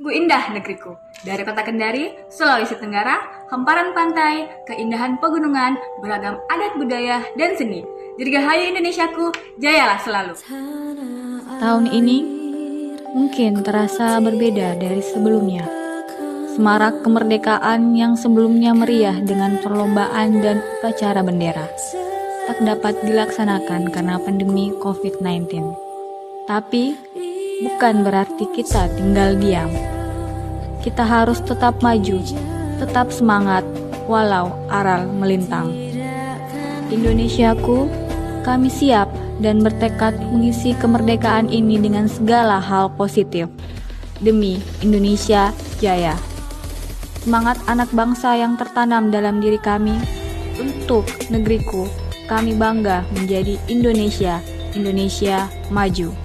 Bu indah negeriku, dari kota Kendari, Sulawesi Tenggara, hamparan pantai, keindahan pegunungan, beragam adat budaya dan seni. Dirgahayu Indonesiaku, jayalah selalu. Tahun ini mungkin terasa berbeda dari sebelumnya. Semarak kemerdekaan yang sebelumnya meriah dengan perlombaan dan upacara bendera tak dapat dilaksanakan karena pandemi COVID-19. Tapi bukan berarti kita tinggal diam. Kita harus tetap maju, tetap semangat, walau aral melintang. Indonesiaku, kami siap dan bertekad mengisi kemerdekaan ini dengan segala hal positif. Demi Indonesia Jaya. Semangat anak bangsa yang tertanam dalam diri kami, untuk negeriku, kami bangga menjadi Indonesia, Indonesia maju.